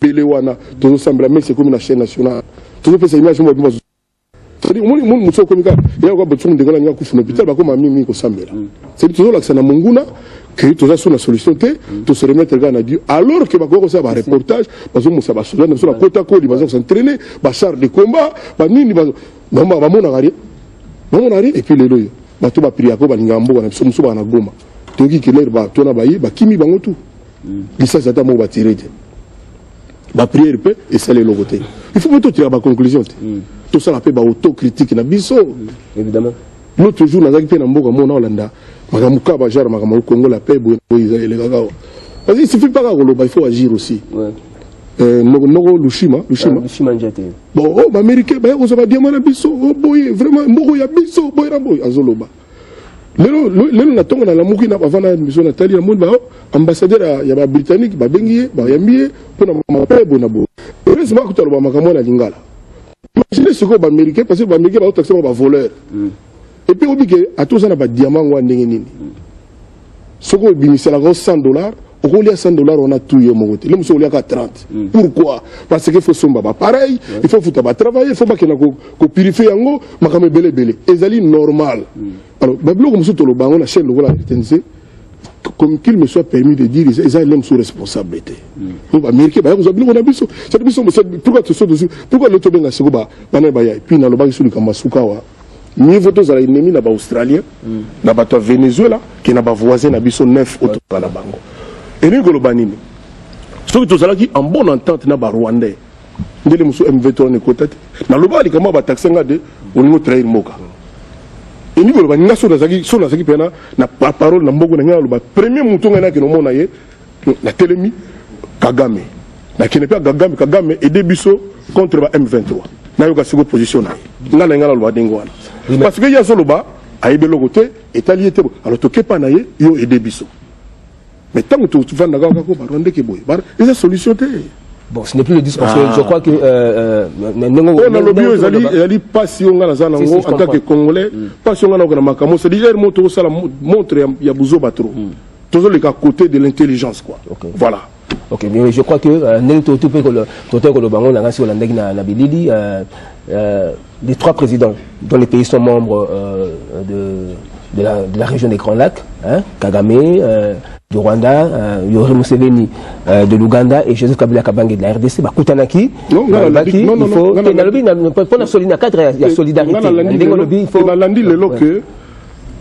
Belewana, tout ça, c'est comme une chaîne nationale. Tout ça, c'est une image. C'est-à-dire, moi, je suis comme ça. Il y a un peu de gens qui ont fait l'hôpital, comme un mimi qui c'est toujours là que c'est dans Monguna, que tout ça, c'est une solution, tout se remettre à Dieu. Alors que je vais un reportage, parce que ça va se faire, sur la côte à côte, ils vont s'entraîner, char de combat, non, et puis les lois. Tout va prier à quoi, Balingambo, nous sommes à Goma. Tout qui est là, tout va bailler, Kimi Bangotu. Et ça, c'est un mot tiré. La prière peut et ça les logotés. Il faut plutôt tirer ma conclusion. Tout ça, la paix, autocritique, na biso. Évidemment. L'autre jour, on a fait un mot comme on Hollanda. Magamuka, Bajar, Magamu, Congo, la paix, les gars. Parce qu'il ne suffit pas il faut agir aussi. Nogo Lushima. Bon, oh, Américain, on va dire, oh, boy, vraiment, Moro, ya biso, boy, raboy, azoloba. Lelo na tongo na la mukina avant la mission Nathalie na monde ambassadeur ya ba britannique ba bengiye ba yambiye pona mape bona bo. Heureusement que tu as le makamona lingala. Imaginez ce que ba américain parce que ba américain ba taxer ba voleur. Et puis obligé à tous na ba diamant wa ndenge nini. Soko binisa la grosse $100. Au lieu de $100, on a tout mon côté. Le monsieur, il y a 30. Pourquoi? Parce qu'il faut son baba pareil, il faut travailler, il faut pas qu'il y ait un purifier en haut, mais quand même belé. Et c'est normal. Alors, comme monsieur Tolo Bango, la chaîne de la RTNC, comme qu'il me soit permis de dire, ils ont l'homme sous responsabilité. Donc, Américain, vous avez on a vu ça. Pourquoi tu sautes dessus? Pourquoi l'autre bien à Segoba, et puis dans le bac sur le Kamasukawa, mieux vaut aux ennemis là-bas Australien, là-bas Venezuela, qui n'a pas voisin, n'a pas 9 autres à la Bango. Et nous, Golobanini, ceux qui sont en bonne entente, na Rwandais, nous les M23 ne côté, na loba li kama ba taxer ngade, on nous trahir moka. Et nous Golobanini, na so na zaki pena na parole na mbogo na ngalo ba premier mouton na ke no mona ye, na telemi Kagame. Na qui n'est pas Kagame et débiso contre ba M23. Na yoka siko position na. Ngala ngala loba dingwana. Parce que ya so loba aïbe logoté et allié te. Alors to kepa na ye yo et débiso. Mais tant que tu vas dans le Rwanda, il y a une solution. Bon, ce n'est plus le discours. Je crois que. On a le bio, il n'y a pas si on a en tant que Congolais, pas si on a un Makamo. C'est déjà une montre, il y a besoin de battre. Toujours les cas côté de l'intelligence, quoi. Voilà. Ok, mais je crois que les 3 présidents dont les pays sont membres de la région des Grands Lacs, Kagame, du Rwanda, Yoweri Museveni de l'Ouganda et Joseph Kabila Kabange de la RDC, Kutanaki, il faut pour la solidarité.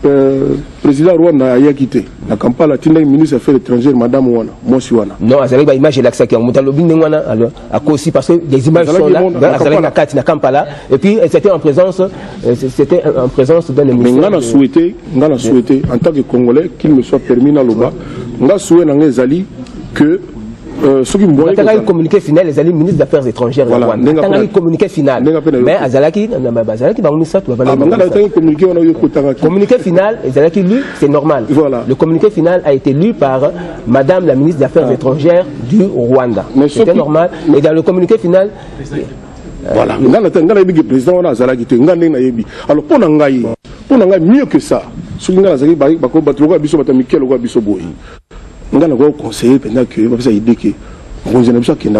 Le président Rwanda a quitté. La campagne latine, le ministre des Affaires étrangères, Madame Wana, Monsiwana. Non, avec l'image de l'accès qui est à cause aussi parce que des images sont là, à Kampala, et puis c'était en présence d'un émission. Mais on a souhaité, en tant que Congolais, qu'il me soit permis dans le bas, on a souhaité que ceux qui me voient. Quand il communiqué final, les alliés ministres des Affaires étrangères. Quand il communiqué final. Mais Azalaki, communiqué final, Azalaki lu, c'est normal. Le communiqué final a été lu par Madame la ministre des Affaires étrangères du Rwanda. C'était normal. Et dans le communiqué final. Voilà. Alors pour mieux que ça, on a un conseiller pendant que on a idée que on a besoin qu'il y ait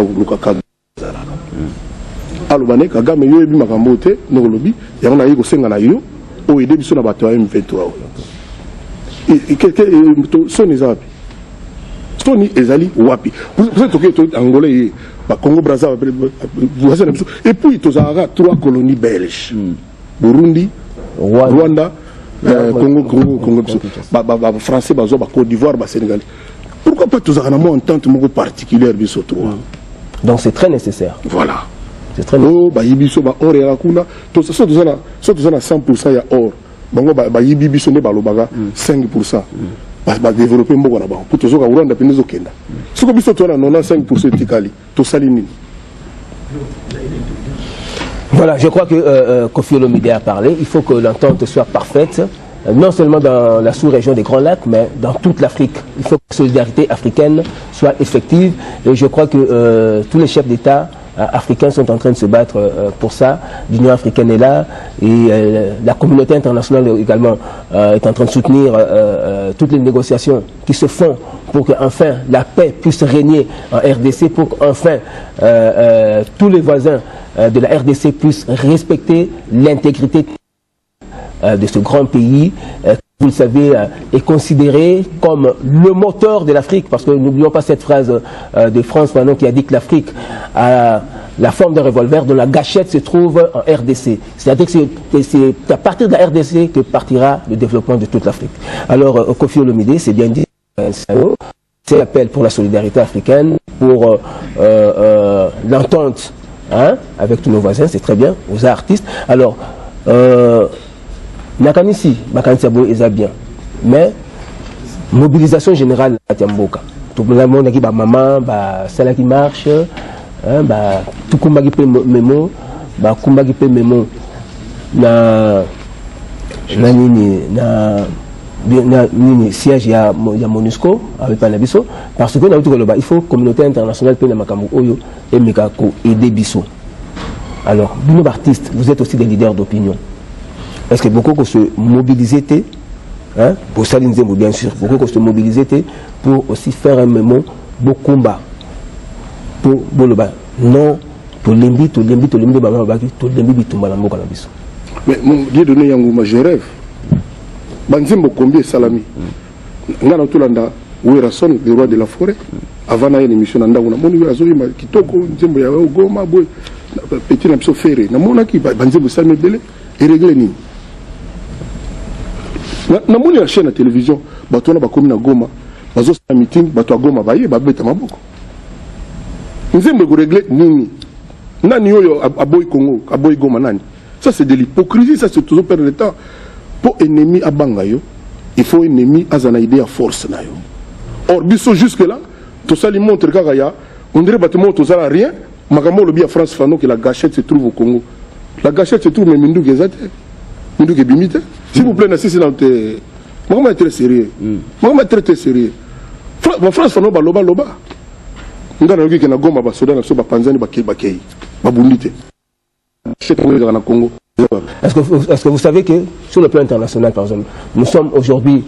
un Kagame yo ebi makambo te no lobi ya on a yiko senga na yo o aider biso na bato ya M23 et que soni zapi soni ezali wapi vous êtes que angolais ba Congo Brazzaville et puis tous a 3 colonies belges Burundi Rwanda Congo français bazo ba Côte d'Ivoire ba Sénégal. Pourquoi pas tous en amont entente particulière biso toi? Donc c'est très nécessaire. Voilà. C'est très nécessaire. Oh ba yibiso ba or ya kuna to so tous na 100% ya or. Bango ba yibiso ne ba lobaga 5%. Ba développer mboko na ba. Pour tous ka Rwanda penezo kenda. Soko biso to na 95% tikali. To salini. Voilà, je crois que Koffi Olomide a parlé. Il faut que l'entente soit parfaite, non seulement dans la sous-région des Grands Lacs, mais dans toute l'Afrique. Il faut que la solidarité africaine soit effective. Et je crois que tous les chefs d'État africains sont en train de se battre pour ça. L'Union africaine est là et la communauté internationale également est en train de soutenir toutes les négociations qui se font pour qu'enfin la paix puisse régner en RDC, pour qu'enfin tous les voisins de la RDC puissent respecter l'intégrité de ce grand pays, vous le savez, est considéré comme le moteur de l'Afrique, parce que n'oublions pas cette phrase de Frantz Fanon qui a dit que l'Afrique a la forme d'un revolver dont la gâchette se trouve en RDC. C'est-à-dire que c'est à partir de la RDC que partira le développement de toute l'Afrique. Alors, Koffi Olomide, c'est bien dit, c'est l'appel pour la solidarité africaine, pour l'entente avec tous nos voisins, c'est très bien, aux artistes. Alors, Nakamisi, Makantiabo est bien, mais mobilisation générale à Tiamboka. Tout le monde qui va maman, celle qui marche, tout le monde qui peut mémo, na siège ya MONUSCO avec Panabiso, parce que il faut communauté internationale pour la Makambo Oyo et Mikako aider Biso. Alors, nous artistes, vous êtes aussi des leaders d'opinion. Est-ce que beaucoup qu'on se mobiliser pour ça, bien sûr, beaucoup qu'on se mobiliser pour aussi faire un moment, beaucoup combat pour Boloba. Non, pour l'embi, mais mon Dieu donné Yangouma, je rêve. Banzimbo combien salami. Ngana tulanda Werason, le roi de la forêt. Avant une émission nanda una moni azoi ma kitoko nzimbo ya Goma boy petit na biso ferré. Na mona ki banzimbo salami belé et régler ni. Na moni la chaîne à télévision, bato na ba komi na Goma, bazo sa meeting, bato a Goma baye ba beta maboko. Nzimbo ko régler nini. Nani yoyo aboy Congo, aboy Goma nani. Ça c'est de l'hypocrisie, ça c'est toujours perdre le temps. Pour ennemi à Bangayo, il faut ennemi à Zanaïdé à force. Or, biso jusque-là, tout ça lui montre qu'il on dirait bâtiment tout ça n'a rien. Magambo le bien France Fano que la gâchette se trouve au Congo. La gâchette se trouve mais Mindou Gezate. Mindou Gebimite. S'il vous plaît, c'est dans le. Moi, je suis très sérieux. Moi, je suis très sérieux. France Fano, loba. On a dit que na Goma, Basoda, na Soba Panzani, Bakei, Babundite. Congo. Est-ce que vous savez que sur le plan international, par exemple, nous sommes aujourd'hui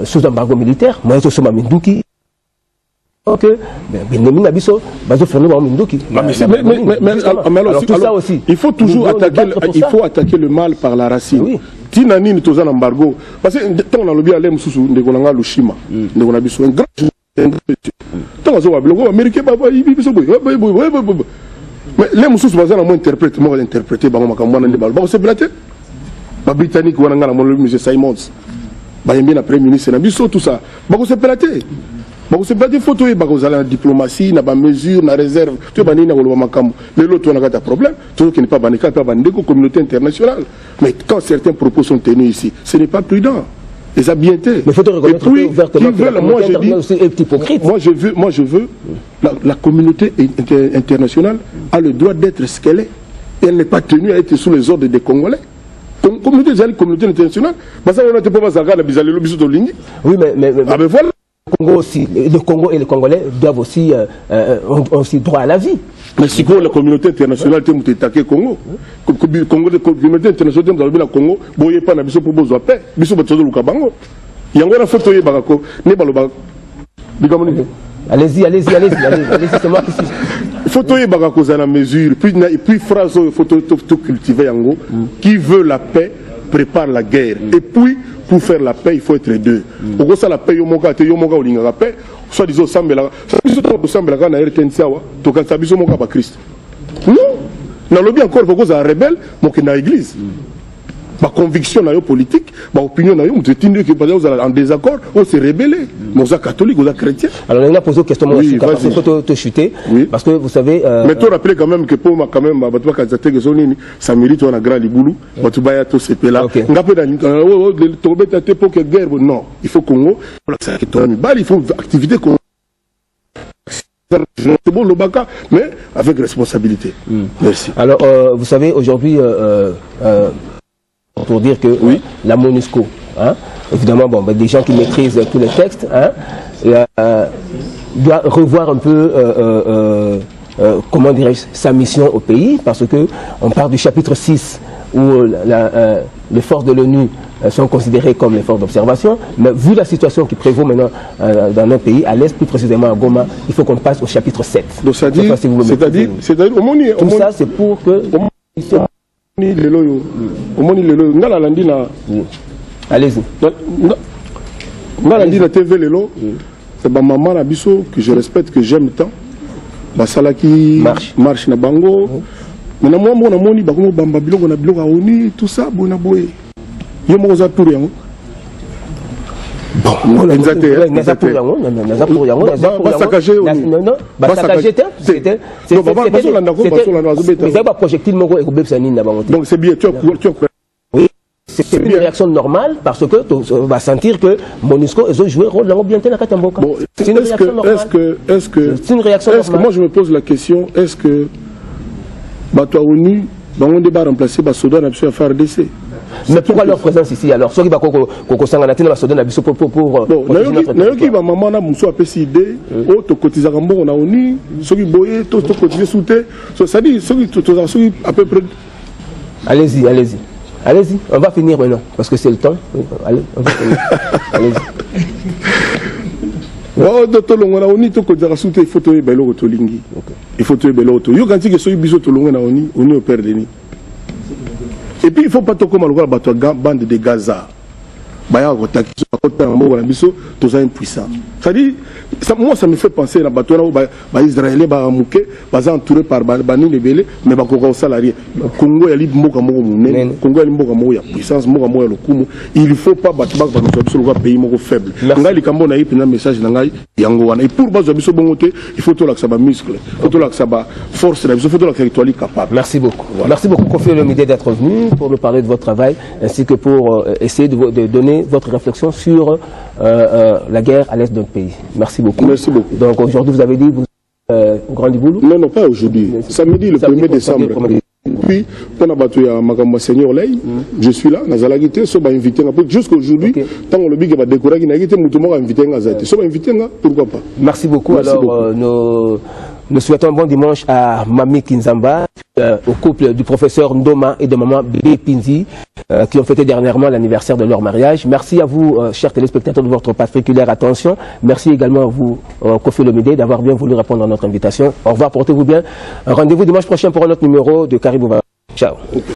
sous embargo militaire, moi je suis à Mindouki. Ok, mais tout ça aussi. Il faut toujours attaquer le mal par la racine. Oui. Tinani ni tozan embargo parce que tant on a le bien aller mususu ndekolanga Lushima ndekona biso un grand tant zo wablo américain baba ibi biso boy mais les mususu bazana mo interpréter ba makambo na ndebal ba se blater ba britannique wana ngana mo le monsieur Simons ba yembi na premier ministre na biso tout ça ba ko se blater. Bon, c'est pas des photos, il y a la diplomatie, la mesure, la réserve, tu vas dire mais l'autre, on a un problème, toujours qu'il n'est pas banné, pas banné, communauté internationale. Mais quand certains propos sont tenus ici, ce n'est pas prudent. Et ça a bien été. Mais il faut te reconnaître ouvertement que la communauté internationale est hypocrite. Moi, je veux la communauté internationale a le droit d'être ce qu'elle est. Et elle n'est pas tenue à être sous les ordres des Congolais. Communauté internationale, oui, mais ah ben voilà. Congo aussi, le Congo et les Congolais doivent aussi ont aussi droit à la vie. Mais si la communauté internationale est attaquée Congo, la communauté internationale est attaquée Congo, il n'y a pas de pour besoin de paix. Il y a une photo de Bagako, allez-y, c'est moi qui suis. Photo de Bagako, c'est la mesure. Puis phrase photo tout cultivé Yango, qui veut la paix prépare la guerre. Et puis, pour faire la paix, il faut être deux. Pour ça, la paix, il y a la paix. Soit disons, Sambela, na RTNC, to kan sabiso moka ba Christ. Non, na lobby encore pour cause rebelle, mo ke na église. Ma conviction na yo politique, ma opinion na yo, mo tindi que vous en désaccord, on s'est rebellé. Mo za catholique, on za chrétien. Alors on a posé une question moi parce qu'il faut te chuter parce que vous savez mais tu rappelles quand même que pour moi quand même ba tu ka zate que sonini ça mérite on a grand libulu, ba tu baya to c'est là. Ngapé dans to beta te pour que guerre non, il faut Congo, ça que toi il faut activité qu'on c'est bon le baka mais avec responsabilité. Merci. Alors vous savez aujourd'hui pour dire que la MONUSCO, évidemment, bon, des gens qui maîtrisent tous les textes, doit revoir un peu, comment dirais-je, sa mission au pays, parce que on part du chapitre 6 où les forces de l'ONU sont considérés comme les forces d'observation. Mais vu la situation qui prévaut maintenant dans notre pays, à l'Est, plus précisément à Goma, il faut qu'on passe au chapitre 7. Donc c'est-à-dire, tout ça c'est pour que... Allez-y. Allez-y. C'est ma maman Nabiso que je respecte, que j'aime tant. Basala qui marche na bango. Mais moi mon amoni ba ko bamba biloko na biloko oni tout ça bona boye. Yo mo za tour yango. Bon, donc c'est bien, c'est une réaction normale parce que tu vas sentir que MONUSCO ils ont joué un rôle dans bien dans la Katamboka. C'est une réaction normale. Est-ce que moi je me pose la question, est-ce que Bato ONU on débat remplacer Basoda na à faire FARDC? Mais pourquoi leur présence ici alors? Ceux qui pour nayoki ba maman na muso apesi idée o to cotiser mbongo na ONU ceux qui boyer to cotiser soute ça dit ceux qui à peu près. Allez-y, on va finir maintenant parce que c'est le temps. Allez, on va finir. Allez-y. Il faut te belo to lingi. Il faut te belo to. Yo kanti que so biso to longa na ONU au perdre ni. Et puis il ne faut pas tout comme la bande de Gaza. Impuissant. C'est-à-dire, moi ça me fait penser à les Israéliens entourés par Bani Lebele, mais salarié. Congo est puissance, il ne faut pas battre le pays faible. Et pour il faut que muscle, il faut que force, il faut que capable. Merci beaucoup. Merci beaucoup, Kofi Olomide, d'être venu pour nous parler de votre travail ainsi que pour essayer de donner votre réflexion sur la guerre à l'est de notre pays. Merci beaucoup. Merci beaucoup. Donc aujourd'hui, vous avez dit vous au Grand Diboulou? Non, pas aujourd'hui. Samedi, le 1er décembre. Puis, on a battu à Makamba Seigneur Lay. Je suis là, Nazalagité, so ba invité jusqu'aujourd'hui. Tant que le big va décorer, il a été mouton invité à Zati. So ba invité, pourquoi pas? Merci beaucoup. Merci alors, nous souhaitons un bon dimanche à Mami Kinzamba, au couple du professeur Ndoma et de maman Bébé Pinzi, qui ont fêté dernièrement l'anniversaire de leur mariage. Merci à vous, chers téléspectateurs, de votre particulière attention. Merci également à vous, Kofi Olomide, d'avoir bien voulu répondre à notre invitation. Au revoir, portez-vous bien. Rendez-vous dimanche prochain pour un autre numéro de Caribou. Ciao.